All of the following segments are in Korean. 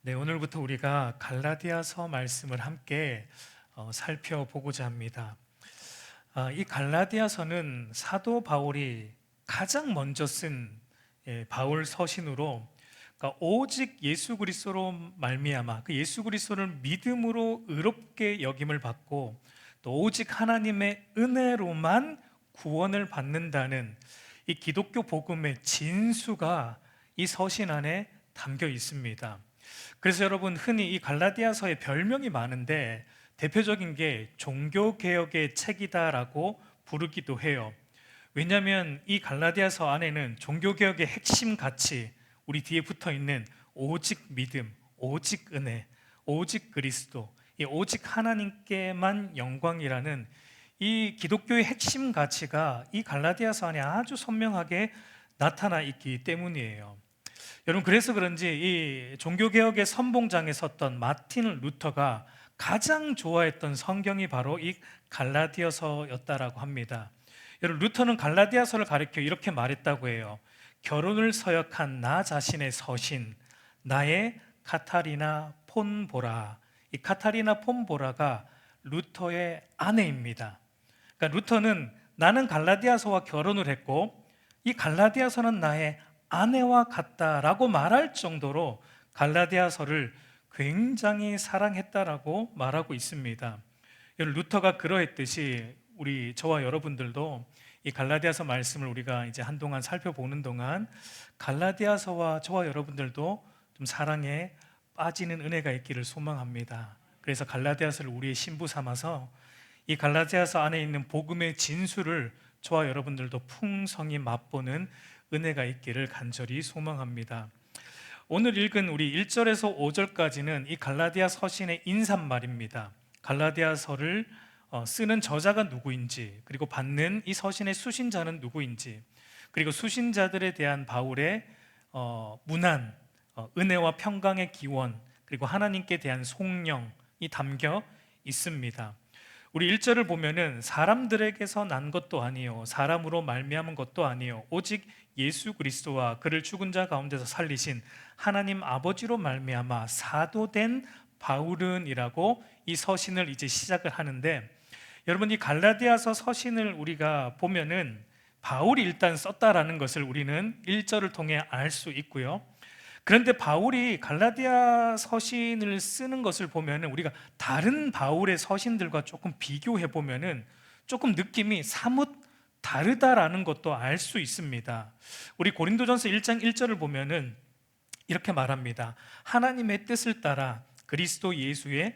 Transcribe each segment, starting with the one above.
네, 오늘부터 우리가 갈라디아서 말씀을 함께 살펴보고자 합니다. 이 갈라디아서는 사도 바울이 가장 먼저 쓴 바울 서신으로, 그러니까 오직 예수 그리스도로 말미암아 그 예수 그리스도를 믿음으로 의롭게 여김을 받고 또 오직 하나님의 은혜로만 구원을 받는다는 이 기독교 복음의 진수가 이 서신 안에 담겨 있습니다. 그래서 여러분, 흔히 이 갈라디아서의 별명이 많은데 대표적인 게 종교개혁의 책이다라고 부르기도 해요. 왜냐하면 이 갈라디아서 안에는 종교개혁의 핵심 가치, 우리 뒤에 붙어 있는 오직 믿음, 오직 은혜, 오직 그리스도, 이 오직 하나님께만 영광이라는 이 기독교의 핵심 가치가 이 갈라디아서 안에 아주 선명하게 나타나 있기 때문이에요. 여러분, 그래서 그런지 이 종교개혁의 선봉장에 섰던 마틴 루터가 가장 좋아했던 성경이 바로 이 갈라디아서였다라고 합니다. 여러분, 루터는 갈라디아서를 가리켜 이렇게 말했다고 해요. 결혼을 서역한 나 자신의 서신, 나의 카타리나 폰보라. 이 카타리나 폰보라가 루터의 아내입니다. 그러니까 루터는 나는 갈라디아서와 결혼을 했고 이 갈라디아서는 나의 아내와 같다라고 말할 정도로 갈라디아서를 굉장히 사랑했다라고 말하고 있습니다. 루터가 그러했듯이 저와 여러분들도 이 갈라디아서 말씀을 우리가 이제 한동안 살펴보는 동안 갈라디아서와 저와 여러분들도 좀 사랑에 빠지는 은혜가 있기를 소망합니다. 그래서 갈라디아서를 우리의 신부 삼아서 이 갈라디아서 안에 있는 복음의 진수를 저와 여러분들도 풍성히 맛보는 은혜가 있기를 간절히 소망합니다. 오늘 읽은 우리 1절에서 5절까지는 이 갈라디아 서신의 인사말입니다. 갈라디아서를 쓰는 저자가 누구인지, 그리고 받는 이 서신의 수신자는 누구인지, 그리고 수신자들에 대한 바울의 문안, 은혜와 평강의 기원, 그리고 하나님께 대한 송영이 담겨 있습니다. 우리 1절을 보면은 사람들에게서 난 것도 아니요 사람으로 말미암은 것도 아니요 오직 예수 그리스도와 그를 죽은 자 가운데서 살리신 하나님 아버지로 말미암아 사도된 바울은이라고 이 서신을 이제 시작을 하는데, 여러분, 이 갈라디아서 서신을 우리가 보면은 바울이 일단 썼다라는 것을 우리는 1절을 통해 알 수 있고요. 그런데 바울이 갈라디아 서신을 쓰는 것을 보면 우리가 다른 바울의 서신들과 조금 비교해 보면 조금 느낌이 사뭇 다르다라는 것도 알 수 있습니다. 우리 고린도전서 1장 1절을 보면 이렇게 말합니다. 하나님의 뜻을 따라 그리스도 예수의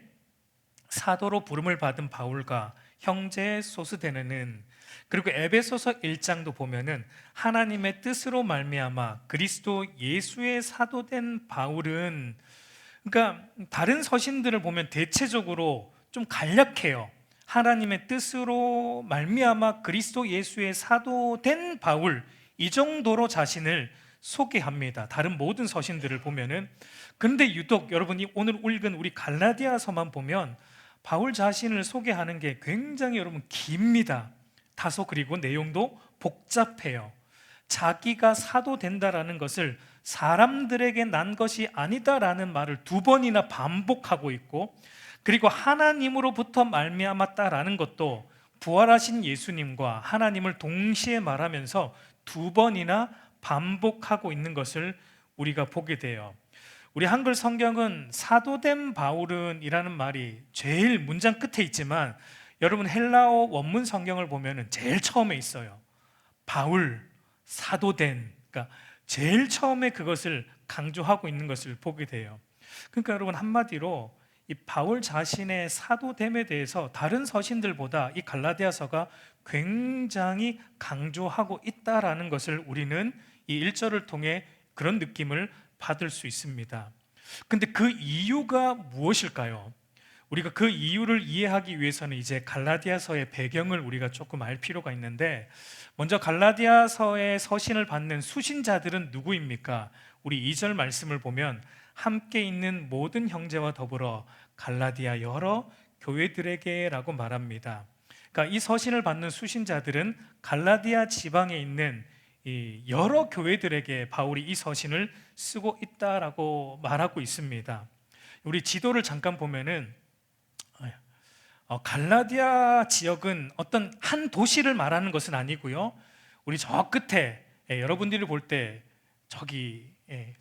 사도로 부름을 받은 바울과 형제 소스데네는, 그리고 에베소서 1장도 보면은 하나님의 뜻으로 말미암아 그리스도 예수의 사도된 바울은, 그러니까 다른 서신들을 보면 대체적으로 좀 간략해요. 하나님의 뜻으로 말미암아 그리스도 예수의 사도된 바울, 이 정도로 자신을 소개합니다. 다른 모든 서신들을 보면은. 그런데 유독 여러분이 오늘 읽은 우리 갈라디아서만 보면 바울 자신을 소개하는 게 굉장히 여러분 깁니다. 다소, 그리고 내용도 복잡해요. 자기가 사도 된다라는 것을 사람들에게 난 것이 아니다라는 말을 2번이나 반복하고 있고, 그리고 하나님으로부터 말미암았다라는 것도 부활하신 예수님과 하나님을 동시에 말하면서 2번이나 반복하고 있는 것을 우리가 보게 돼요. 우리 한글 성경은 사도된 바울은이라는 말이 제일 문장 끝에 있지만, 여러분 헬라어 원문 성경을 보면 제일 처음에 있어요. 바울, 사도된, 그러니까 제일 처음에 그것을 강조하고 있는 것을 보게 돼요. 그러니까 여러분, 한마디로 이 바울 자신의 사도됨에 대해서 다른 서신들보다 이 갈라디아서가 굉장히 강조하고 있다라는 것을 우리는 이 1절을 통해 그런 느낌을 받을 수 있습니다. 근데 그 이유가 무엇일까요? 우리가 그 이유를 이해하기 위해서는 이제 갈라디아서의 배경을 우리가 조금 알 필요가 있는데, 먼저 갈라디아서의 서신을 받는 수신자들은 누구입니까? 우리 2절 말씀을 보면 함께 있는 모든 형제와 더불어 갈라디아 여러 교회들에게라고 말합니다. 그러니까 이 서신을 받는 수신자들은 갈라디아 지방에 있는 이 여러 교회들에게 바울이 이 서신을 쓰고 있다라고 말하고 있습니다. 우리 지도를 잠깐 보면은 갈라디아 지역은 어떤 한 도시를 말하는 것은 아니고요. 우리 저 끝에 여러분들이 볼 때 저기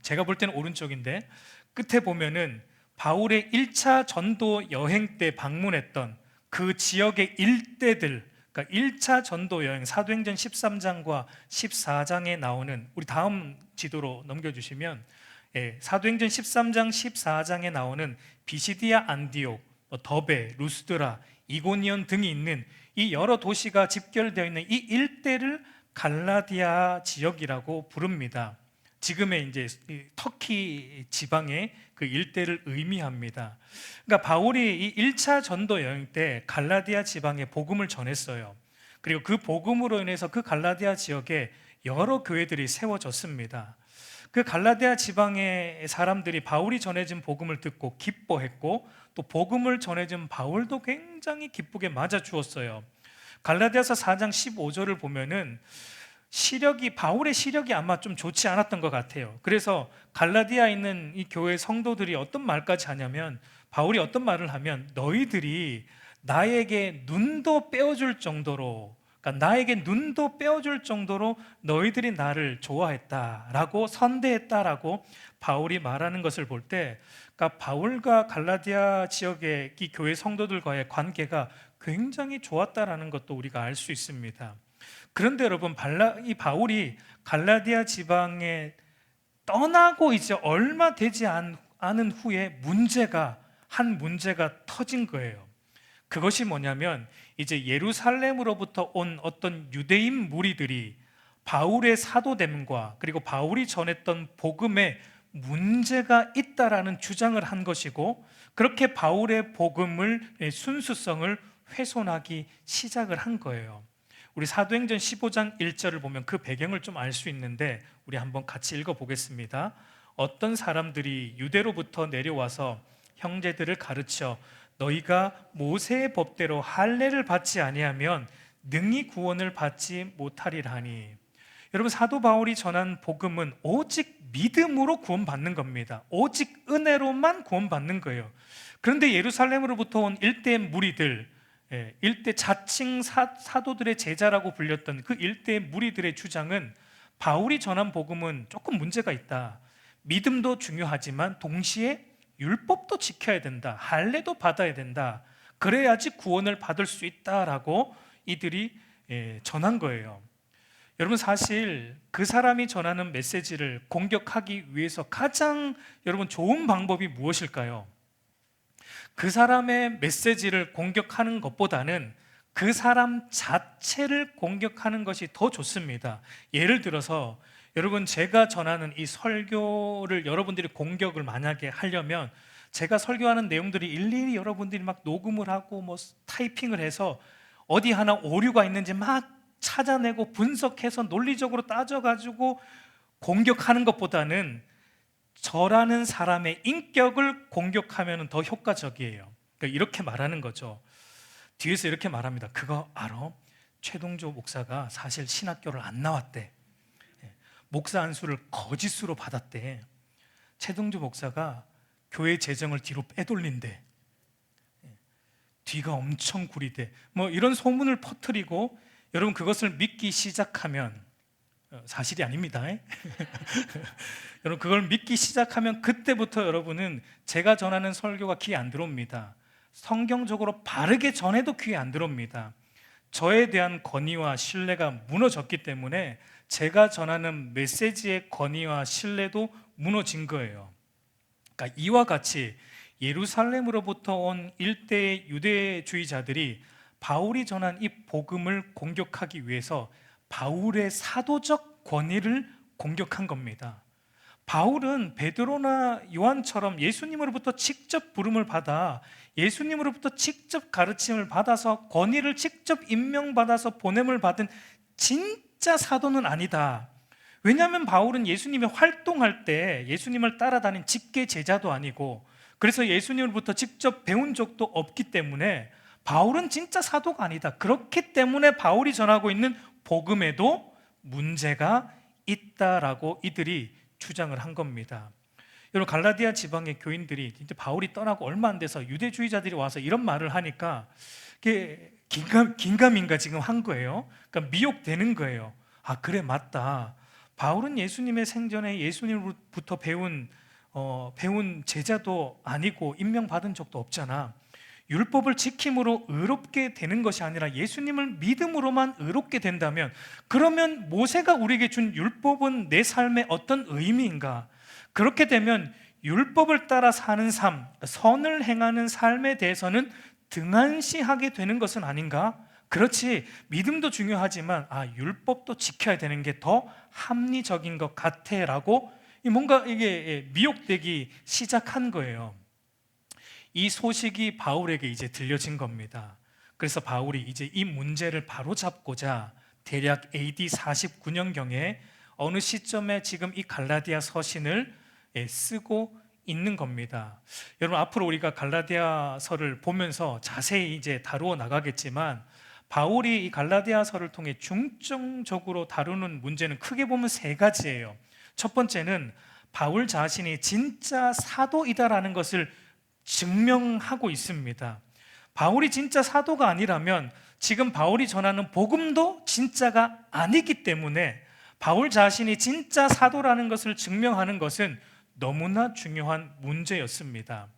제가 볼 때는 오른쪽인데 끝에 보면은 바울의 1차 전도 여행 때 방문했던 그 지역의 일대들, 그러니까 1차 전도 여행 사도행전 13장과 14장에 나오는, 우리 다음 지도로 넘겨주시면 사도행전 13장 14장에 나오는 비시디아 안디옥, 더베, 루스드라, 이고니온 등이 있는 이 여러 도시가 집결되어 있는 이 일대를 갈라디아 지역이라고 부릅니다. 지금의 이제 터키 지방의 그 일대를 의미합니다. 그러니까 바울이 이 1차 전도 여행 때 갈라디아 지방에 복음을 전했어요. 그리고 그 복음으로 인해서 그 갈라디아 지역에 여러 교회들이 세워졌습니다. 그 갈라디아 지방의 사람들이 바울이 전해진 복음을 듣고 기뻐했고, 또 복음을 전해진 바울도 굉장히 기쁘게 맞아주었어요. 갈라디아서 4장 15절을 보면은 바울의 시력이 아마 좀 좋지 않았던 것 같아요. 그래서 갈라디아에 있는 이 교회 성도들이 어떤 말까지 하냐면, 바울이 어떤 말을 하면, 너희들이 나에게 눈도 빼어줄 정도로, 그러니까 나에게 눈도 빼어줄 정도로 너희들이 나를 좋아했다라고, 선대했다라고 바울이 말하는 것을 볼 때, 그러니까 바울과 갈라디아 지역의 이 교회 성도들과의 관계가 굉장히 좋았다라는 것도 우리가 알 수 있습니다. 그런데 여러분, 이 바울이 갈라디아 지방에 떠나고 이제 얼마 되지 않은 후에 한 문제가 터진 거예요. 그것이 뭐냐면, 이제 예루살렘으로부터 온 어떤 유대인 무리들이 바울의 사도됨과 그리고 바울이 전했던 복음에 문제가 있다라는 주장을 한 것이고, 그렇게 바울의 복음을 순수성을 훼손하기 시작을 한 거예요. 우리 사도행전 15장 1절을 보면 그 배경을 좀 알 수 있는데, 우리 한번 같이 읽어보겠습니다. 어떤 사람들이 유대로부터 내려와서 형제들을 가르쳐 너희가 모세의 법대로 할례를 받지 아니하면 능히 구원을 받지 못하리라 하니. 여러분, 사도 바울이 전한 복음은 오직 믿음으로 구원받는 겁니다. 오직 은혜로만 구원받는 거예요. 그런데 예루살렘으로부터 온 일대 무리들, 일대 자칭 사도들의 제자라고 불렸던 그 일대 무리들의 주장은, 바울이 전한 복음은 조금 문제가 있다, 믿음도 중요하지만 동시에 율법도 지켜야 된다, 할례도 받아야 된다, 그래야지 구원을 받을 수 있다라고 이들이 전한 거예요. 여러분, 사실 그 사람이 전하는 메시지를 공격하기 위해서 가장 여러분 좋은 방법이 무엇일까요? 그 사람의 메시지를 공격하는 것보다는 그 사람 자체를 공격하는 것이 더 좋습니다. 예를 들어서 여러분, 제가 전하는 이 설교를 여러분들이 공격을 만약에 하려면, 제가 설교하는 내용들이 일일이 여러분들이 막 녹음을 하고 뭐 타이핑을 해서 어디 하나 오류가 있는지 막 찾아내고 분석해서 논리적으로 따져가지고 공격하는 것보다는 저라는 사람의 인격을 공격하면 더 효과적이에요. 그러니까 이렇게 말하는 거죠. 뒤에서 이렇게 말합니다. 그거 알아? 최동조 목사가 사실 신학교를 안 나왔대. 목사 안수를 거짓수로 받았대. 최동조 목사가 교회 재정을 뒤로 빼돌린대. 뒤가 엄청 구리대. 뭐 이런 소문을 퍼뜨리고, 여러분 그것을 믿기 시작하면, 사실이 아닙니다. 여러분, 그걸 믿기 시작하면 그때부터 여러분은 제가 전하는 설교가 귀에 안 들어옵니다. 성경적으로 바르게 전해도 귀에 안 들어옵니다. 저에 대한 권위와 신뢰가 무너졌기 때문에 제가 전하는 메시지의 권위와 신뢰도 무너진 거예요. 그러니까 이와 같이 예루살렘으로부터 온 일대의 유대주의자들이 바울이 전한 이 복음을 공격하기 위해서 바울의 사도적 권위를 공격한 겁니다. 바울은 베드로나 요한처럼 예수님으로부터 직접 부름을 받아, 예수님으로부터 직접 가르침을 받아서, 권위를 직접 임명받아서 보냄을 받은 진짜 사도는 아니다. 왜냐하면 바울은 예수님이 활동할 때 예수님을 따라다닌 직계 제자도 아니고, 그래서 예수님으로부터 직접 배운 적도 없기 때문에 바울은 진짜 사도가 아니다. 그렇기 때문에 바울이 전하고 있는 복음에도 문제가 있다라고 이들이 주장을 한 겁니다. 여러분 갈라디아 지방의 교인들이 이제 바울이 떠나고 얼마 안 돼서 유대주의자들이 와서 이런 말을 하니까 이게 긴가민가 지금 한 거예요. 그러니까 미혹되는 거예요. 아 그래 맞다. 바울은 예수님의 생전에 예수님으로부터 배운 제자도 아니고 임명받은 적도 없잖아. 율법을 지킴으로 의롭게 되는 것이 아니라 예수님을 믿음으로만 의롭게 된다면, 그러면 모세가 우리에게 준 율법은 내 삶에 어떤 의미인가? 그렇게 되면 율법을 따라 사는 삶, 선을 행하는 삶에 대해서는 등한시하게 되는 것은 아닌가? 그렇지, 믿음도 중요하지만 율법도 지켜야 되는 게 더 합리적인 것 같아라고 뭔가 이게 미혹되기 시작한 거예요. 이 소식이 바울에게 이제 들려진 겁니다. 그래서 바울이 이제 이 문제를 바로잡고자 대략 AD 49년경에 어느 시점에 지금 이 갈라디아 서신을 쓰고 있는 겁니다. 여러분 앞으로 우리가 갈라디아서를 보면서 자세히 이제 다루어 나가겠지만, 바울이 이 갈라디아서를 통해 중점적으로 다루는 문제는 크게 보면 세 가지예요. 첫 번째는 바울 자신이 진짜 사도이다라는 것을 증명하고 있습니다. 바울이 진짜 사도가 아니라면 지금 바울이 전하는 복음도 진짜가 아니기 때문에 바울 자신이 진짜 사도라는 것을 증명하는 것은 너무나 중요한 문제였습니다.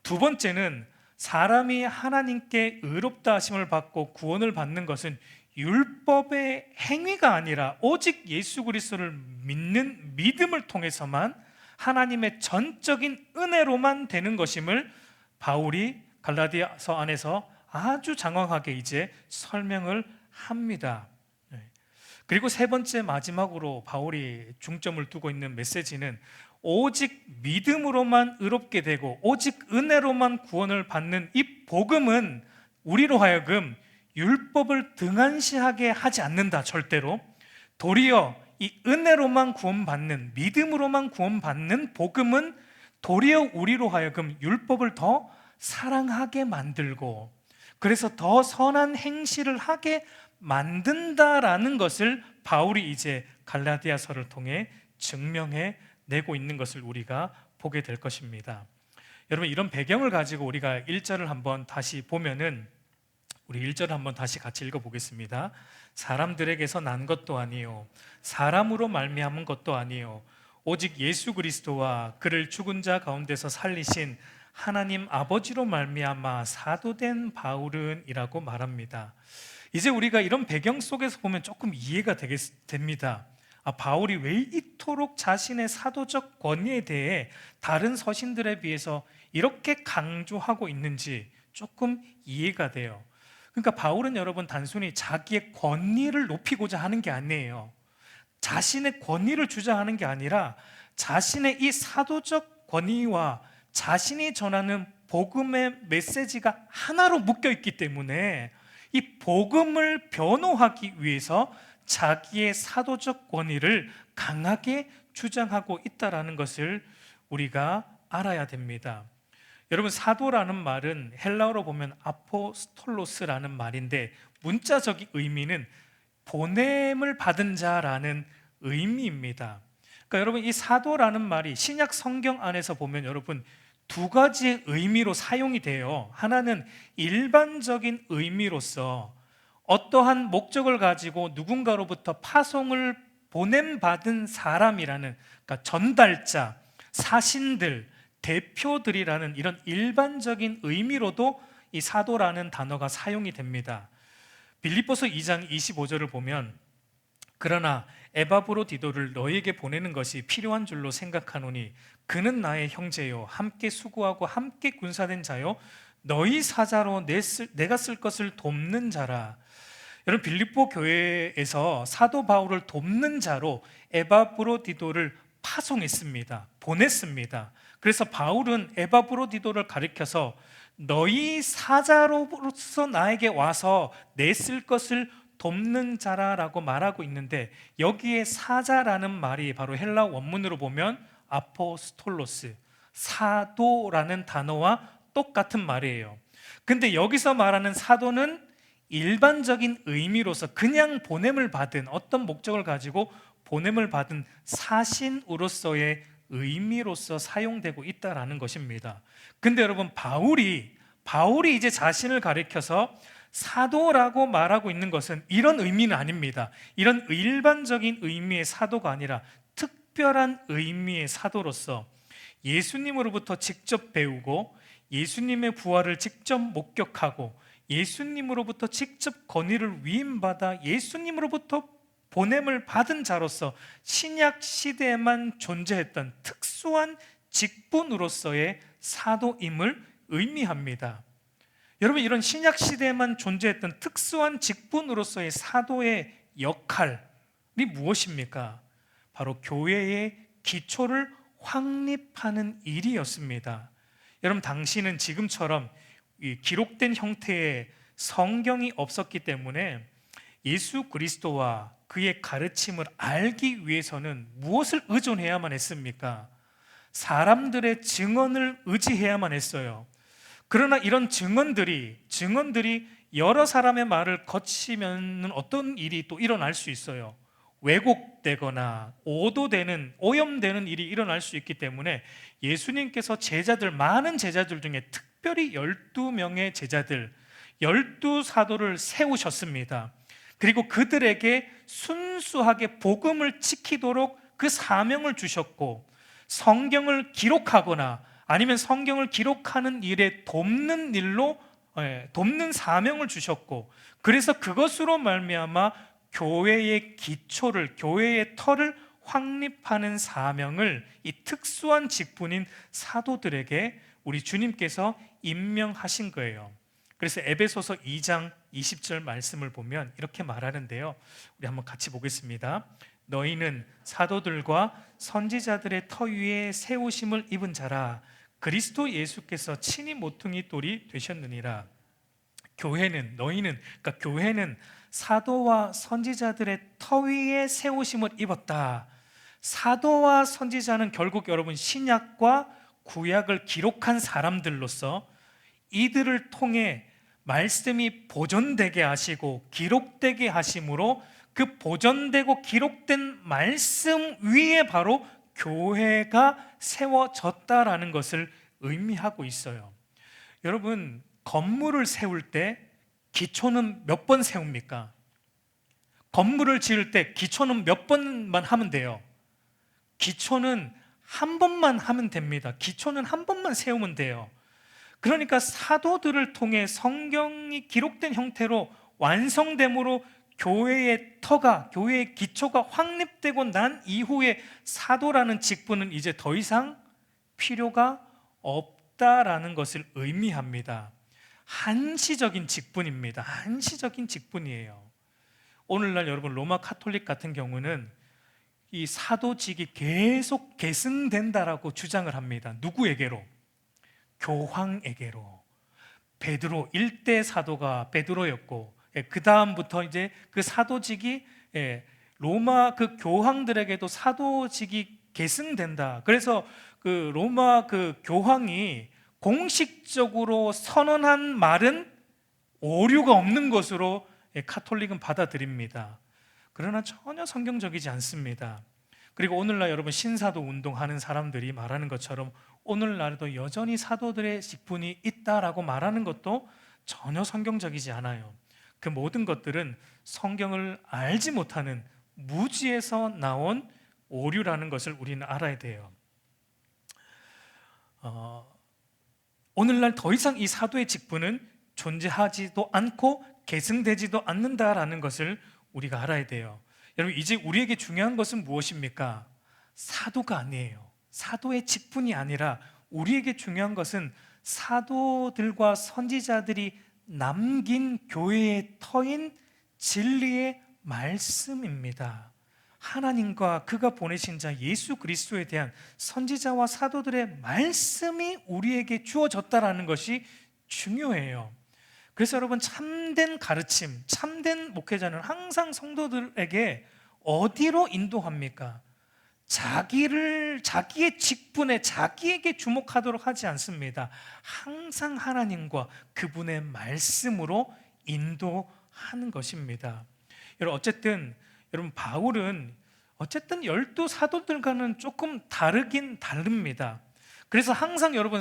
두 번째는 사람이 하나님께 의롭다 하심을 받고 구원을 받는 것은 율법의 행위가 아니라 오직 예수 그리스도를 믿는 믿음을 통해서만, 하나님의 전적인 은혜로만 되는 것임을 바울이 갈라디아서 안에서 아주 장황하게 이제 설명을 합니다. 그리고 세 번째 마지막으로 바울이 중점을 두고 있는 메시지는 오직 믿음으로만 의롭게 되고 오직 은혜로만 구원을 받는 이 복음은 우리로 하여금 율법을 등한시하게 하지 않는다. 절대로. 도리어 이 은혜로만 구원받는, 믿음으로만 구원받는 복음은 도리어 우리로 하여금 율법을 더 사랑하게 만들고, 그래서 더 선한 행실을 하게 만든다라는 것을 바울이 이제 갈라디아서를 통해 증명해 내고 있는 것을 우리가 보게 될 것입니다. 여러분 이런 배경을 가지고 우리가 1절을 한번 다시 보면은, 우리 1절을 한번 다시 같이 읽어보겠습니다. 사람들에게서 난 것도 아니요 사람으로 말미암은 것도 아니요 오직 예수 그리스도와 그를 죽은 자 가운데서 살리신 하나님 아버지로 말미암아 사도된 바울은 이라고 말합니다. 이제 우리가 이런 배경 속에서 보면 조금 이해가 됩니다. 바울이 왜 이토록 자신의 사도적 권위에 대해 다른 서신들에 비해서 이렇게 강조하고 있는지 조금 이해가 돼요. 그러니까 바울은 여러분 단순히 자기의 권위를 높이고자 하는 게 아니에요. 자신의 권위를 주장하는 게 아니라 자신의 이 사도적 권위와 자신이 전하는 복음의 메시지가 하나로 묶여 있기 때문에 이 복음을 변호하기 위해서 자기의 사도적 권위를 강하게 주장하고 있다는 것을 우리가 알아야 됩니다. 여러분 사도라는 말은 헬라어로 보면 아포스톨로스라는 말인데, 문자적인 의미는 보냄을 받은 자라는 의미입니다. 그러니까 여러분 이 사도라는 말이 신약 성경 안에서 보면 여러분 두 가지의 의미로 사용이 돼요. 하나는 일반적인 의미로서 어떠한 목적을 가지고 누군가로부터 파송을 보냄받은 사람이라는, 그러니까 전달자, 사신들, 대표들이라는 이런 일반적인 의미로도 이 사도라는 단어가 사용이 됩니다. 빌립보서 2장 25절을 보면, 그러나 에바브로디도를 너에게 보내는 것이 필요한 줄로 생각하노니 그는 나의 형제요 함께 수고하고 함께 군사된 자요 너희 사자로 내가 쓸 것을 돕는 자라. 여러분 빌립보 교회에서 사도 바울을 돕는 자로 에바브로디도를 파송했습니다. 보냈습니다. 그래서 바울은 에바브로디도를 가리켜서 너희 사자로서 나에게 와서 내 쓸 것을 돕는 자라라고 말하고 있는데, 여기에 사자라는 말이 바로 헬라 원문으로 보면 아포스톨로스, 사도라는 단어와 똑같은 말이에요. 근데 여기서 말하는 사도는 일반적인 의미로서 그냥 보냄을 받은, 어떤 목적을 가지고 보냄을 받은 사신으로서의 의미로서 사용되고 있다라는 것입니다. 근데 여러분, 바울이 이제 자신을 가리켜서 사도라고 말하고 있는 것은 이런 의미는 아닙니다. 이런 일반적인 의미의 사도가 아니라 특별한 의미의 사도로서 예수님으로부터 직접 배우고 예수님의 부활을 직접 목격하고 예수님으로부터 직접 권위를 위임받아 예수님으로부터 보냄을 받은 자로서 신약 시대에만 존재했던 특수한 직분으로서의 사도임을 의미합니다. 여러분, 이런 신약 시대에만 존재했던 특수한 직분으로서의 사도의 역할이 무엇입니까? 바로 교회의 기초를 확립하는 일이었습니다. 여러분, 당시는 지금처럼 이 기록된 형태의 성경이 없었기 때문에 예수 그리스도와 그의 가르침을 알기 위해서는 무엇을 의존해야만 했습니까? 사람들의 증언을 의지해야만 했어요. 그러나 이런 증언들이 여러 사람의 말을 거치면 어떤 일이 또 일어날 수 있어요. 왜곡되거나 오염되는 일이 일어날 수 있기 때문에 예수님께서 많은 제자들 중에 특별히 12명의 제자들, 12사도를 세우셨습니다. 그리고 그들에게 순수하게 복음을 지키도록 그 사명을 주셨고, 성경을 기록하거나 아니면 성경을 기록하는 일에 돕는 사명을 주셨고, 그래서 그것으로 말미암아 교회의 기초를, 교회의 터를 확립하는 사명을 이 특수한 직분인 사도들에게 우리 주님께서 임명하신 거예요. 그래서 에베소서 2장 20절 말씀을 보면 이렇게 말하는데요, 우리 한번 같이 보겠습니다. 너희는 사도들과 선지자들의 터 위에 세우심을 입은 자라. 그리스도 예수께서 친히 모퉁이 돌이 되셨느니라. 그러니까 교회는 사도와 선지자들의 터 위에 세우심을 입었다. 사도와 선지자는 결국 여러분, 신약과 구약을 기록한 사람들로서 이들을 통해 말씀이 보존되게 하시고 기록되게 하심으로 그 보존되고 기록된 말씀 위에 바로 교회가 세워졌다라는 것을 의미하고 있어요. 여러분, 건물을 세울 때 기초는 몇 번 세웁니까? 건물을 지을 때 기초는 몇 번만 하면 돼요? 기초는 한 번만 하면 됩니다. 기초는 한 번만 세우면 돼요. 그러니까 사도들을 통해 성경이 기록된 형태로 완성됨으로 교회의 기초가 확립되고 난 이후에 사도라는 직분은 이제 더 이상 필요가 없다라는 것을 의미합니다. 한시적인 직분입니다. 한시적인 직분이에요. 오늘날 여러분, 로마 카톨릭 같은 경우는 이 사도직이 계속 계승된다라고 주장을 합니다. 누구에게로? 교황에게로. 베드로 1대 사도가 베드로였고, 그 다음부터 이제 그 사도직이 로마 그 교황들에게도 사도직이 계승된다. 그래서 그 로마 그 교황이 공식적으로 선언한 말은 오류가 없는 것으로 카톨릭은 받아들입니다. 그러나 전혀 성경적이지 않습니다. 그리고 오늘날 여러분, 신사도 운동하는 사람들이 말하는 것처럼 오늘날도 여전히 사도들의 직분이 있다라고 말하는 것도 전혀 성경적이지 않아요. 그 모든 것들은 성경을 알지 못하는 무지에서 나온 오류라는 것을 우리는 알아야 돼요. 오늘날 더 이상 이 사도의 직분은 존재하지도 않고 계승되지도 않는다라는 것을 우리가 알아야 돼요. 여러분, 이제 우리에게 중요한 것은 무엇입니까? 사도가 아니에요. 사도의 직분이 아니라 우리에게 중요한 것은 사도들과 선지자들이 남긴 교회의 터인 진리의 말씀입니다. 하나님과 그가 보내신 자 예수 그리스도에 대한 선지자와 사도들의 말씀이 우리에게 주어졌다라는 것이 중요해요. 그래서 여러분, 참된 가르침, 참된 목회자는 항상 성도들에게 어디로 인도합니까? 자기의 직분에 자기에게 주목하도록 하지 않습니다. 항상 하나님과 그분의 말씀으로 인도하는 것입니다. 여러분, 어쨌든 여러분, 바울은 어쨌든 12 사도들과는 조금 다르긴 다릅니다. 그래서 항상 여러분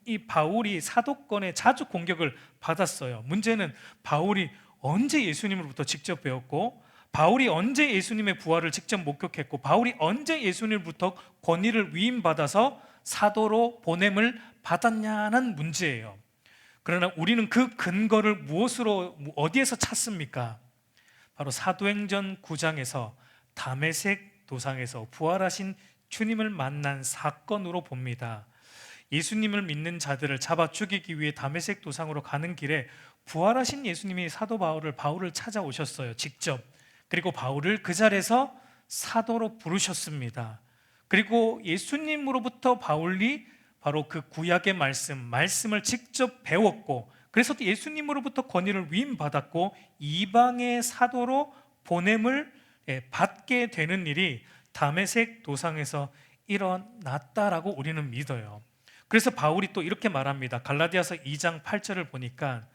이 바울이 사도권에 자주 공격을 받았어요. 문제는 바울이 언제 예수님으로부터 직접 배웠고, 바울이 언제 예수님의 부활을 직접 목격했고, 바울이 언제 예수님으로부터 권위를 위임받아서 사도로 보냄을 받았냐는 문제예요. 그러나 우리는 그 근거를 어디에서 찾습니까? 바로 사도행전 9장에서 다메섹 도상에서 부활하신 주님을 만난 사건으로 봅니다. 예수님을 믿는 자들을 잡아 죽이기 위해 다메섹 도상으로 가는 길에 부활하신 예수님이 사도 바울을 찾아오셨어요, 직접. 그리고 바울을 그 자리에서 사도로 부르셨습니다. 그리고 예수님으로부터 바울이 바로 그 구약의 말씀을 직접 배웠고, 그래서 예수님으로부터 권위를 위임받았고 이방의 사도로 보냄을 받게 되는 일이 다메섹 도상에서 일어났다라고 우리는 믿어요. 그래서 바울이 또 이렇게 말합니다. 갈라디아서 2장 8절을 보니까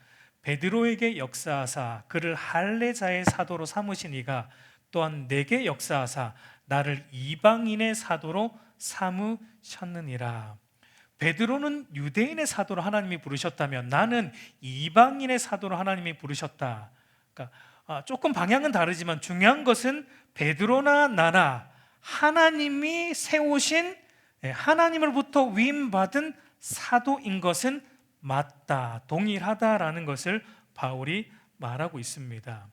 베드로에게 역사하사 그를 할례자의 사도로 삼으신 이가 또한 내게 역사하사 나를 이방인의 사도로 삼으셨느니라. 베드로는 유대인의 사도로 하나님이 부르셨다면 나는 이방인의 사도로 하나님이 부르셨다. 그러니까 조금 방향은 다르지만 중요한 것은 베드로나 나나 하나님이 세우신, 하나님으로부터 위임받은 사도인 것은 맞다, 동일하다라는 것을 바울이 말하고 있습니다.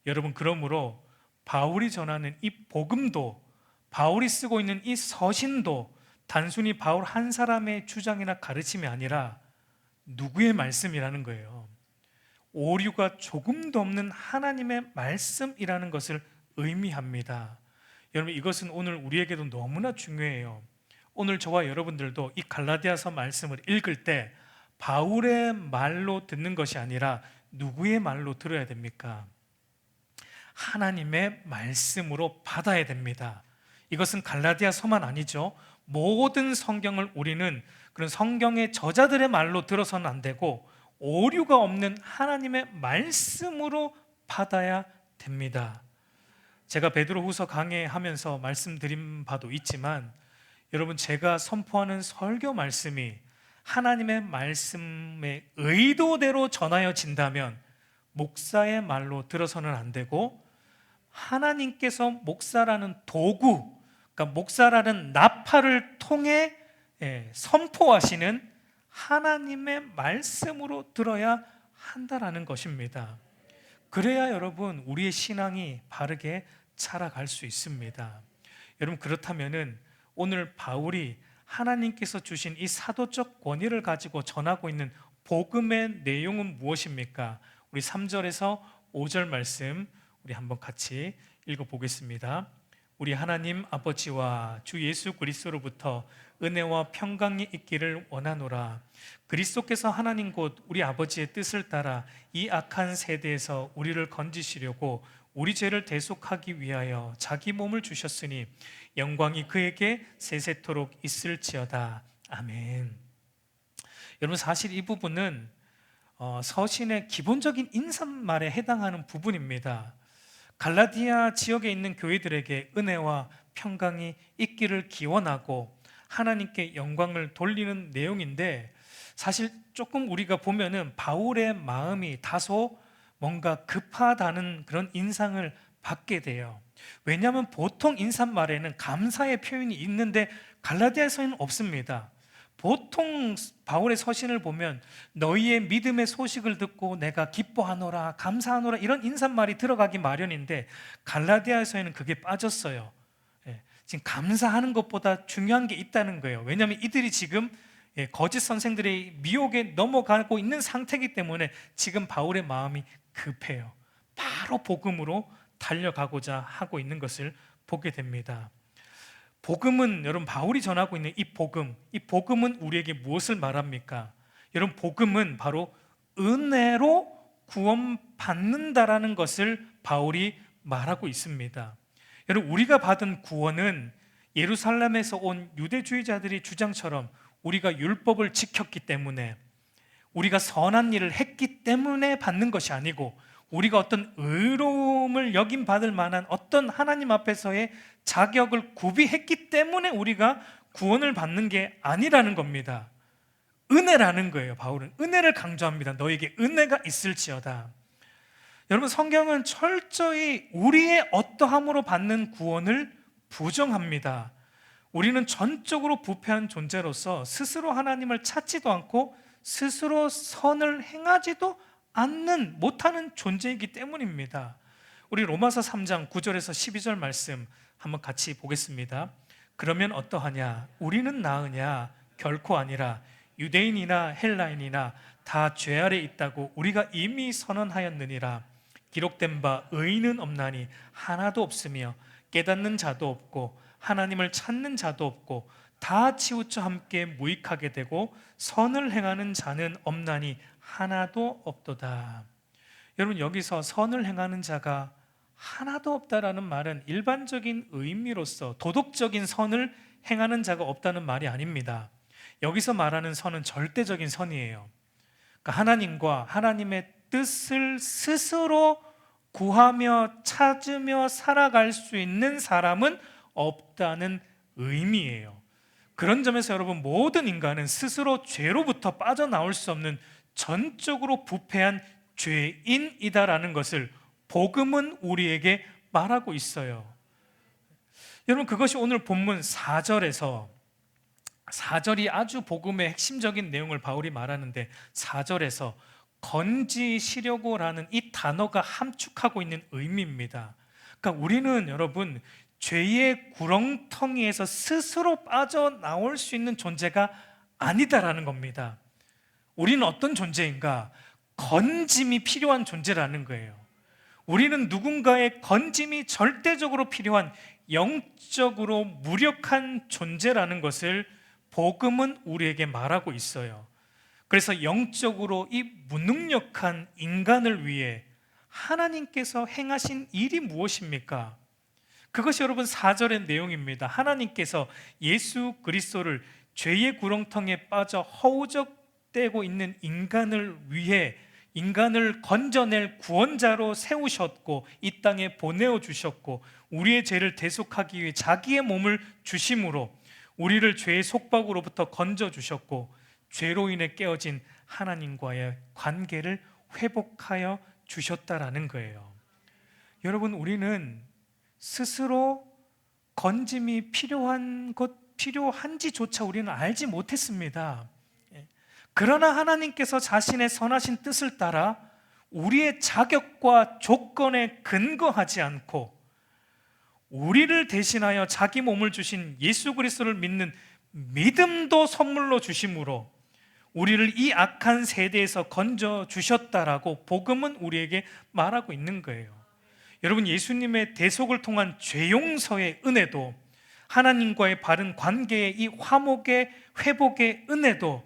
여러분, 그러므로 바울이 전하는 이 복음도, 바울이 쓰고 있는 이 서신도 단순히 바울 한 사람의 주장이나 가르침이 아니라 누구의 말씀이라는 거예요. 오류가 조금도 없는 하나님의 말씀이라는 것을 의미합니다. 여러분, 이것은 오늘 우리에게도 너무나 중요해요. 오늘 저와 여러분들도 이 갈라디아서 말씀을 읽을 때 바울의 말로 듣는 것이 아니라 누구의 말로 들어야 됩니까? 하나님의 말씀으로 받아야 됩니다. 이것은 갈라디아서만 아니죠. 모든 성경을 우리는 그런 성경의 저자들의 말로 들어서는 안 되고 오류가 없는 하나님의 말씀으로 받아야 됩니다. 제가 베드로후서 강해하면서 말씀드린 바도 있지만, 여러분, 제가 선포하는 설교 말씀이 하나님의 말씀의 의도대로 전하여진다면 목사의 말로 들어서는 안 되고, 하나님께서 목사라는 도구, 그러니까 목사라는 나팔을 통해 선포하시는 하나님의 말씀으로 들어야 한다라는 것입니다. 그래야 여러분, 우리의 신앙이 바르게 자라갈 수 있습니다. 여러분, 그렇다면은 오늘 바울이 하나님께서 주신 이 사도적 권위를 가지고 전하고 있는 복음의 내용은 무엇입니까? 우리 3절에서 5절 말씀 우리 한번 같이 읽어보겠습니다. 우리 하나님 아버지와 주 예수 그리스도로부터 은혜와 평강이 있기를 원하노라. 그리스도께서 하나님 곧 우리 아버지의 뜻을 따라 이 악한 세대에서 우리를 건지시려고 우리 죄를 대속하기 위하여 자기 몸을 주셨으니 영광이 그에게 세세토록 있을지어다. 아멘. 여러분, 사실 이 부분은 서신의 기본적인 인사말에 해당하는 부분입니다. 갈라디아 지역에 있는 교회들에게 은혜와 평강이 있기를 기원하고 하나님께 영광을 돌리는 내용인데, 사실 조금 우리가 보면은 바울의 마음이 다소 뭔가 급하다는 그런 인상을 받게 돼요. 왜냐하면 보통 인사말에는 감사의 표현이 있는데 갈라디아서에는 없습니다. 보통 바울의 서신을 보면 너희의 믿음의 소식을 듣고 내가 기뻐하노라, 감사하노라, 이런 인사말이 들어가기 마련인데 갈라디아서에는 그게 빠졌어요. 지금 감사하는 것보다 중요한 게 있다는 거예요. 왜냐하면 이들이 지금 거짓 선생들의 미혹에 넘어가고 있는 상태이기 때문에 지금 바울의 마음이 급해요. 바로 복음으로 달려가고자 하고 있는 것을 보게 됩니다. 복음은, 여러분, 바울이 전하고 있는 이 복음은 우리에게 무엇을 말합니까? 여러분, 복음은 바로 은혜로 구원받는다라는 것을 바울이 말하고 있습니다. 여러분, 우리가 받은 구원은 예루살렘에서 온 유대주의자들이 주장처럼 우리가 율법을 지켰기 때문에, 우리가 선한 일을 했기 때문에 받는 것이 아니고 우리가 어떤 의로움을 여김 받을 만한 어떤 하나님 앞에서의 자격을 구비했기 때문에 우리가 구원을 받는 게 아니라는 겁니다. 은혜라는 거예요. 바울은 은혜를 강조합니다. 너에게 은혜가 있을지어다. 여러분, 성경은 철저히 우리의 어떠함으로 받는 구원을 부정합니다. 우리는 전적으로 부패한 존재로서 스스로 하나님을 찾지도 않고 스스로 선을 행하지도 못하는 존재이기 때문입니다. 우리 로마서 3장 9절에서 12절 말씀 한번 같이 보겠습니다. 그러면 어떠하냐? 우리는 나으냐? 결코 아니라 유대인이나 헬라인이나 다 죄 아래 있다고 우리가 이미 선언하였느니라. 기록된 바 의인은 없나니 하나도 없으며 깨닫는 자도 없고 하나님을 찾는 자도 없고 다 치우쳐 함께 무익하게 되고 선을 행하는 자는 없나니 하나도 없도다. 여러분, 여기서 선을 행하는 자가 하나도 없다라는 말은 일반적인 의미로서 도덕적인 선을 행하는 자가 없다는 말이 아닙니다. 여기서 말하는 선은 절대적인 선이에요. 그러니까 하나님과 하나님의 뜻을 스스로 구하며 찾으며 살아갈 수 있는 사람은 없다는 의미예요. 그런 점에서 여러분, 모든 인간은 스스로 죄로부터 빠져나올 수 없는 전적으로 부패한 죄인이다라는 것을 복음은 우리에게 말하고 있어요. 여러분, 그것이 오늘 본문 4절이 아주 복음의 핵심적인 내용을 바울이 말하는데 4절에서 건지시려고라는 이 단어가 함축하고 있는 의미입니다. 그러니까 우리는 여러분, 죄의 구렁텅이에서 스스로 빠져나올 수 있는 존재가 아니다라는 겁니다. 우리는 어떤 존재인가? 건짐이 필요한 존재라는 거예요. 우리는 누군가의 건짐이 절대적으로 필요한 영적으로 무력한 존재라는 것을 복음은 우리에게 말하고 있어요. 그래서 영적으로 이 무능력한 인간을 위해 하나님께서 행하신 일이 무엇입니까? 그것이 여러분 4절의 내용입니다. 하나님께서 예수 그리스도를 죄의 구렁텅이에 빠져 허우적대고 있는 인간을 위해 인간을 건져낼 구원자로 세우셨고 이 땅에 보내어 주셨고 우리의 죄를 대속하기 위해 자기의 몸을 주심으로 우리를 죄의 속박으로부터 건져 주셨고 죄로 인해 깨어진 하나님과의 관계를 회복하여 주셨다라는 거예요. 여러분, 우리는 스스로 건짐이 필요한지조차 우리는 알지 못했습니다. 그러나 하나님께서 자신의 선하신 뜻을 따라 우리의 자격과 조건에 근거하지 않고 우리를 대신하여 자기 몸을 주신 예수 그리스도를 믿는 믿음도 선물로 주심으로 우리를 이 악한 세대에서 건져 주셨다라고 복음은 우리에게 말하고 있는 거예요. 여러분, 예수님의 대속을 통한 죄 용서의 은혜도 하나님과의 바른 관계의 이 화목의 회복의 은혜도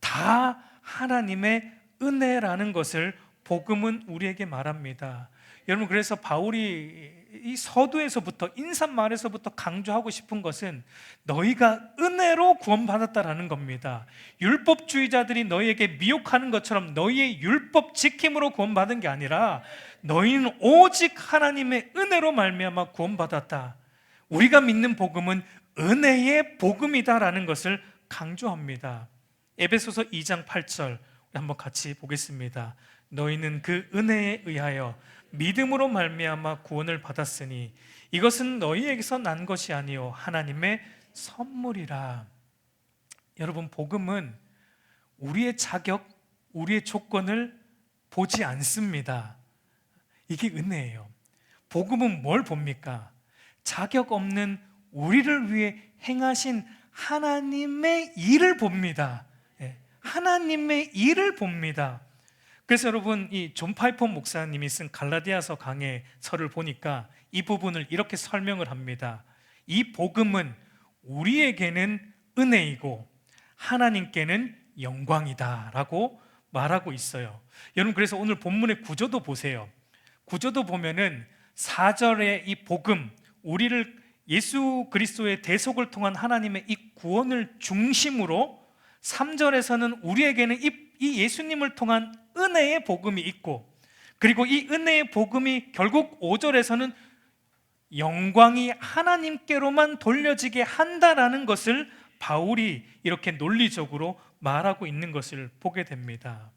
다 하나님의 은혜라는 것을 복음은 우리에게 말합니다. 여러분, 그래서 바울이 이 서두에서부터 인사말에서부터 강조하고 싶은 것은 너희가 은혜로 구원받았다라는 겁니다. 율법주의자들이 너희에게 미혹하는 것처럼 너희의 율법 지킴으로 구원받은 게 아니라 너희는 오직 하나님의 은혜로 말미암아 구원받았다. 우리가 믿는 복음은 은혜의 복음이다라는 것을 강조합니다. 에베소서 2장 8절 한번 같이 보겠습니다. 너희는 그 은혜에 의하여 믿음으로 말미암아 구원을 받았으니 이것은 너희에게서 난 것이 아니요 하나님의 선물이라. 여러분, 복음은 우리의 자격, 우리의 조건을 보지 않습니다. 이게 은혜예요. 복음은 뭘 봅니까? 자격 없는 우리를 위해 행하신 하나님의 일을 봅니다. 하나님의 일을 봅니다. 그래서 여러분, 이 존 파이퍼 목사님이 쓴 갈라디아서 강해서를 보니까 이 부분을 이렇게 설명을 합니다. 이 복음은 우리에게는 은혜이고 하나님께는 영광이다라고 말하고 있어요. 여러분, 그래서 오늘 본문의 구조도 보세요. 구조도 보면은 4절의 이 복음, 우리를 예수 그리스도의 대속을 통한 하나님의 이 구원을 중심으로 3절에서는 우리에게는 이 예수님을 통한 은혜의 복음이 있고, 그리고 이 은혜의 복음이 결국 5절에서는 영광이 하나님께로만 돌려지게 한다라는 것을 바울이 이렇게 논리적으로 말하고 있는 것을 보게 됩니다.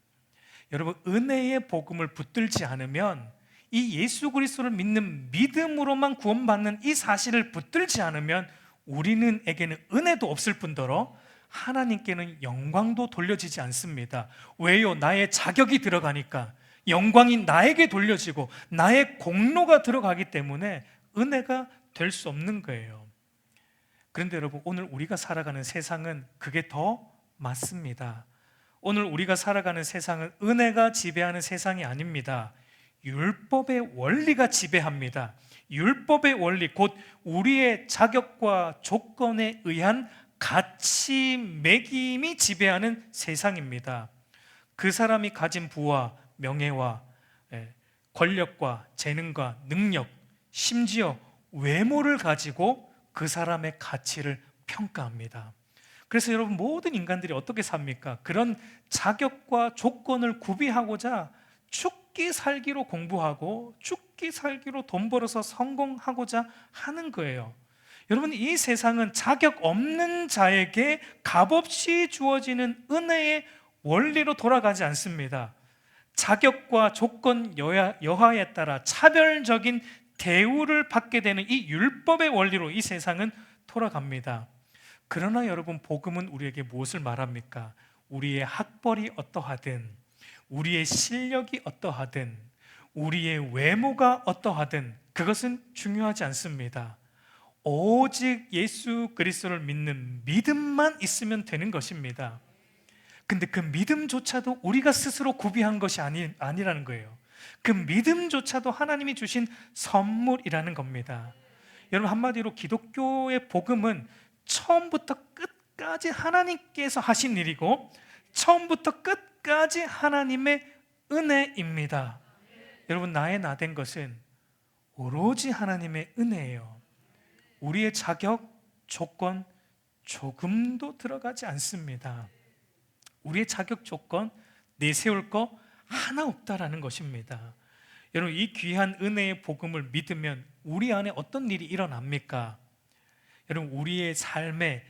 여러분, 은혜의 복음을 붙들지 않으면, 이 예수 그리스도를 믿는 믿음으로만 구원받는 이 사실을 붙들지 않으면 우리는에게는 은혜도 없을 뿐더러 하나님께는 영광도 돌려지지 않습니다. 왜요? 나의 자격이 들어가니까, 영광이 나에게 돌려지고 나의 공로가 들어가기 때문에 은혜가 될 수 없는 거예요. 그런데 여러분, 오늘 우리가 살아가는 세상은 그게 더 맞습니다. 오늘 우리가 살아가는 세상은 은혜가 지배하는 세상이 아닙니다. 율법의 원리가 지배합니다. 율법의 원리, 곧 우리의 자격과 조건에 의한 가치 매김이 지배하는 세상입니다. 그 사람이 가진 부와 명예와 권력과 재능과 능력, 심지어 외모를 가지고 그 사람의 가치를 평가합니다. 그래서 여러분, 모든 인간들이 어떻게 삽니까? 그런 자격과 조건을 구비하고자 죽기 살기로 공부하고 죽기 살기로 돈 벌어서 성공하고자 하는 거예요. 여러분, 이 세상은 자격 없는 자에게 값없이 주어지는 은혜의 원리로 돌아가지 않습니다. 자격과 조건 여하에 따라 차별적인 대우를 받게 되는 이 율법의 원리로 이 세상은 돌아갑니다. 그러나 여러분, 복음은 우리에게 무엇을 말합니까? 우리의 학벌이 어떠하든, 우리의 실력이 어떠하든, 우리의 외모가 어떠하든 그것은 중요하지 않습니다. 오직 예수 그리스도를 믿는 믿음만 있으면 되는 것입니다. 근데 그 믿음조차도 우리가 스스로 구비한 것이 아니라는 거예요. 그 믿음조차도 하나님이 주신 선물이라는 겁니다. 여러분, 한마디로 기독교의 복음은 처음부터 끝까지 하나님께서 하신 일이고 처음부터 끝까지 하나님의 은혜입니다. 여러분, 나의 나된 것은 오로지 하나님의 은혜예요. 우리의 자격, 조건 조금도 들어가지 않습니다. 우리의 자격, 조건 내세울 거 하나 없다라는 것입니다. 여러분, 이 귀한 은혜의 복음을 믿으면 우리 안에 어떤 일이 일어납니까? 여러분, 우리의 삶에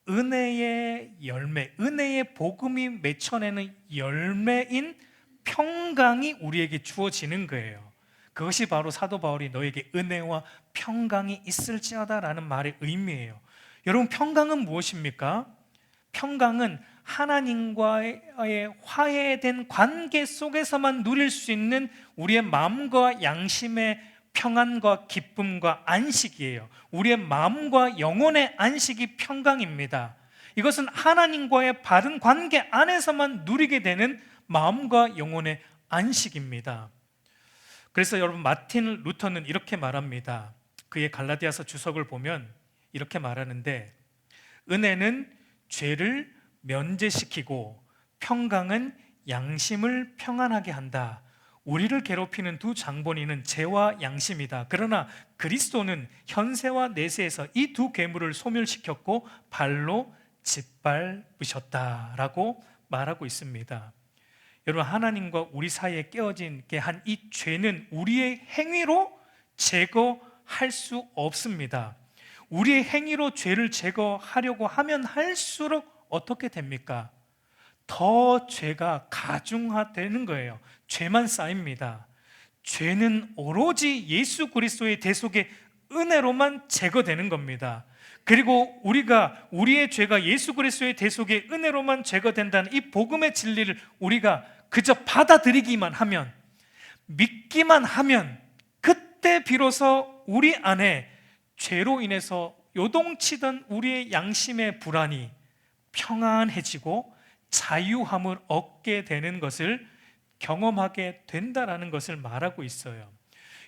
은혜의 열매, 은혜의 복음이 맺혀내는 열매인 평강이 우리에게 주어지는 거예요. 그것이 바로 사도 바울이 너에게 은혜와 평강이 있을지어다라는 말의 의미예요. 여러분, 평강은 무엇입니까? 평강은 하나님과의 화해된 관계 속에서만 누릴 수 있는 우리의 마음과 양심의 평안과 기쁨과 안식이에요. 우리의 마음과 영혼의 안식이 평강입니다. 이것은 하나님과의 바른 관계 안에서만 누리게 되는 마음과 영혼의 안식입니다. 그래서 여러분, 마틴 루터는 이렇게 말합니다. 그의 갈라디아서 주석을 보면 이렇게 말하는데, 은혜는 죄를 면제시키고 평강은 양심을 평안하게 한다. 우리를 괴롭히는 두 장본인은 죄와 양심이다. 그러나 그리스도는 현세와 내세에서 이 두 괴물을 소멸시켰고 발로 짓밟으셨다라고 말하고 있습니다. 여러분, 하나님과 우리 사이에 깨어진 게 한 이 죄는 우리의 행위로 제거할 수 없습니다. 우리의 행위로 죄를 제거하려고 하면 할수록 어떻게 됩니까? 더 죄가 가중화되는 거예요. 죄만 쌓입니다. 죄는 오로지 예수 그리스도의 대속의 은혜로만 제거되는 겁니다. 그리고 우리의 죄가 예수 그리스도의 대속의 은혜로만 제거된다는 이 복음의 진리를 우리가 그저 받아들이기만 하면, 믿기만 하면, 그때 비로소 우리 안에 죄로 인해서 요동치던 우리의 양심의 불안이 평안해지고 자유함을 얻게 되는 것을 경험하게 된다라는 것을 말하고 있어요.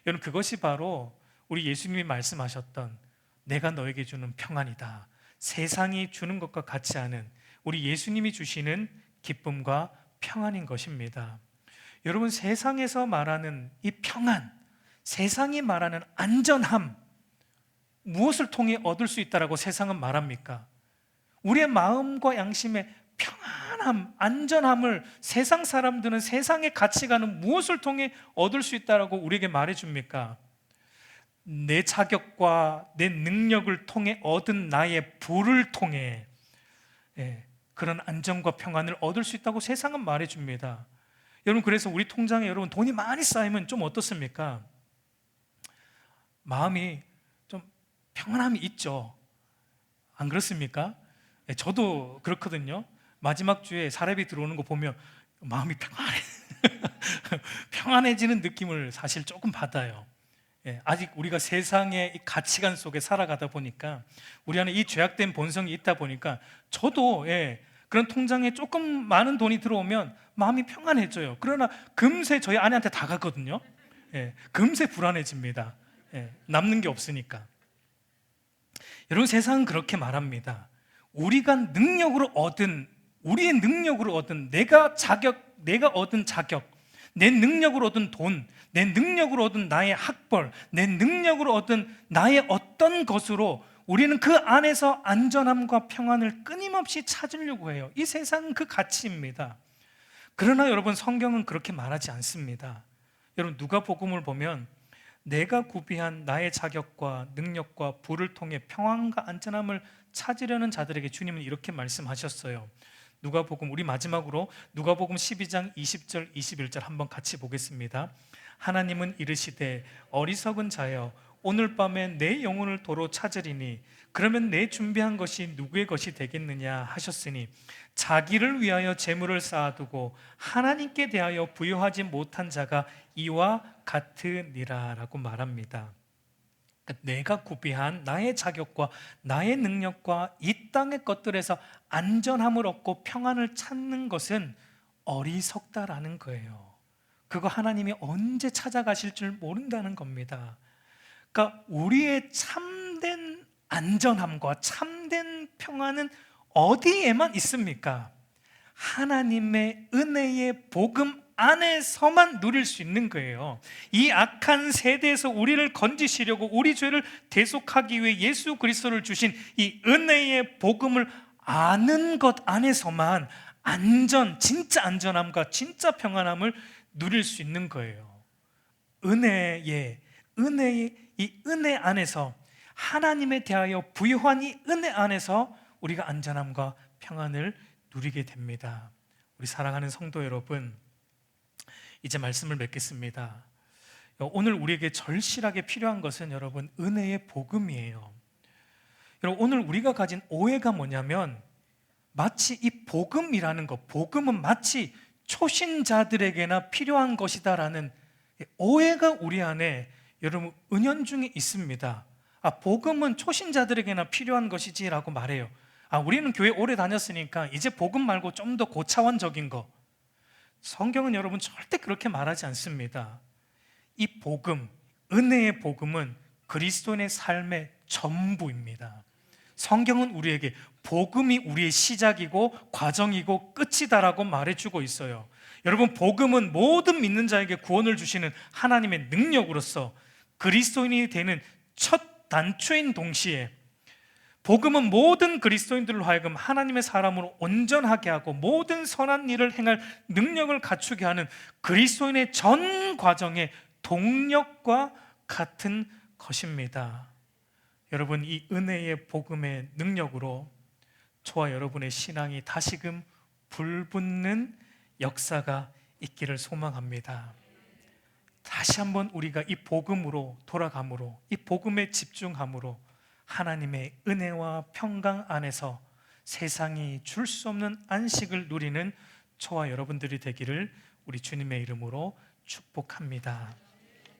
여러분, 그것이 바로 우리 예수님이 말씀하셨던 내가 너에게 주는 평안이다. 세상이 주는 것과 같지 않은 우리 예수님이 주시는 기쁨과 평안인 것입니다. 여러분, 세상에서 말하는 이 평안, 세상이 말하는 안전함, 무엇을 통해 얻을 수 있다라고 세상은 말합니까? 우리의 마음과 양심의 평안함, 안전함을 세상 사람들은 세상의 가치관은 무엇을 통해 얻을 수 있다라고 우리에게 말해줍니까? 내 자격과 내 능력을 통해 얻은 나의 부를 통해 그런 안정과 평안을 얻을 수 있다고 세상은 말해줍니다. 여러분, 그래서 우리 통장에 여러분 돈이 많이 쌓이면 좀 어떻습니까? 마음이 좀 평안함이 있죠. 안 그렇습니까? 저도 그렇거든요. 마지막 주에 사례비 들어오는 거 보면 마음이 평안해지는 느낌을 사실 조금 받아요. 아직 우리가 세상의 이 가치관 속에 살아가다 보니까 우리 안에 이 죄악된 본성이 있다 보니까 저도 그런 통장에 조금 많은 돈이 들어오면 마음이 평안해져요. 그러나 금세 저희 아내한테 다 가거든요. 금세 불안해집니다. 남는 게 없으니까. 여러분, 세상은 그렇게 말합니다. 우리의 능력으로 얻은 내가 얻은 자격, 내 능력으로 얻은 돈, 내 능력으로 얻은 나의 학벌, 내 능력으로 얻은 나의 어떤 것으로 우리는 그 안에서 안전함과 평안을 끊임없이 찾으려고 해요. 이 세상은 그 가치입니다. 그러나 여러분, 성경은 그렇게 말하지 않습니다. 여러분, 누가복음을 보면 내가 구비한 나의 자격과 능력과 부를 통해 평안과 안전함을 찾으려는 자들에게 주님은 이렇게 말씀하셨어요. 누가복음, 우리 마지막으로 누가복음 12장 20절 21절 한번 같이 보겠습니다. 하나님은 이르시되 어리석은 자여 오늘 밤에 내 영혼을 도로 찾으리니 그러면 내 준비한 것이 누구의 것이 되겠느냐 하셨으니 자기를 위하여 재물을 쌓아두고 하나님께 대하여 부여하지 못한 자가 이와 같으니라 라고 말합니다. 내가 구비한 나의 자격과 나의 능력과 이 땅의 것들에서 안전함을 얻고 평안을 찾는 것은 어리석다라는 거예요. 그거 하나님이 언제 찾아가실 줄 모른다는 겁니다. 그러니까 우리의 참된 안전함과 참된 평안은 어디에만 있습니까? 하나님의 은혜의 복음 안에서만 누릴 수 있는 거예요. 이 악한 세대에서 우리를 건지시려고 우리 죄를 대속하기 위해 예수 그리스도를 주신 이 은혜의 복음을 아는 것 안에서만 진짜 안전함과 진짜 평안함을 누릴 수 있는 거예요. 이 은혜 안에서, 하나님에 대하여 부여한 이 은혜 안에서 우리가 안전함과 평안을 누리게 됩니다. 우리 사랑하는 성도 여러분, 이제 말씀을 맺겠습니다. 오늘 우리에게 절실하게 필요한 것은 여러분 은혜의 복음이에요. 여러분, 오늘 우리가 가진 오해가 뭐냐면 마치 이 복음이라는 것, 복음은 마치 초신자들에게나 필요한 것이다라는 오해가 우리 안에 여러분 은연중에 있습니다. 복음은 초신자들에게나 필요한 것이지라고 말해요. 우리는 교회 오래 다녔으니까 이제 복음 말고 좀 더 고차원적인 거. 성경은 여러분 절대 그렇게 말하지 않습니다. 이 복음, 은혜의 복음은 그리스도인의 삶의 전부입니다. 성경은 우리에게 복음이 우리의 시작이고 과정이고 끝이다라고 말해주고 있어요. 여러분, 복음은 모든 믿는 자에게 구원을 주시는 하나님의 능력으로서 그리스도인이 되는 첫 단추인 동시에 복음은 모든 그리스도인들로 하여금 하나님의 사람으로 온전하게 하고 모든 선한 일을 행할 능력을 갖추게 하는 그리스도인의 전 과정의 동력과 같은 것입니다. 여러분, 이 은혜의 복음의 능력으로 저와 여러분의 신앙이 다시금 불붙는 역사가 있기를 소망합니다. 다시 한번 우리가 이 복음으로 돌아감으로, 이 복음에 집중함으로 하나님의 은혜와 평강 안에서 세상이 줄 수 없는 안식을 누리는 저와 여러분들이 되기를 우리 주님의 이름으로 축복합니다.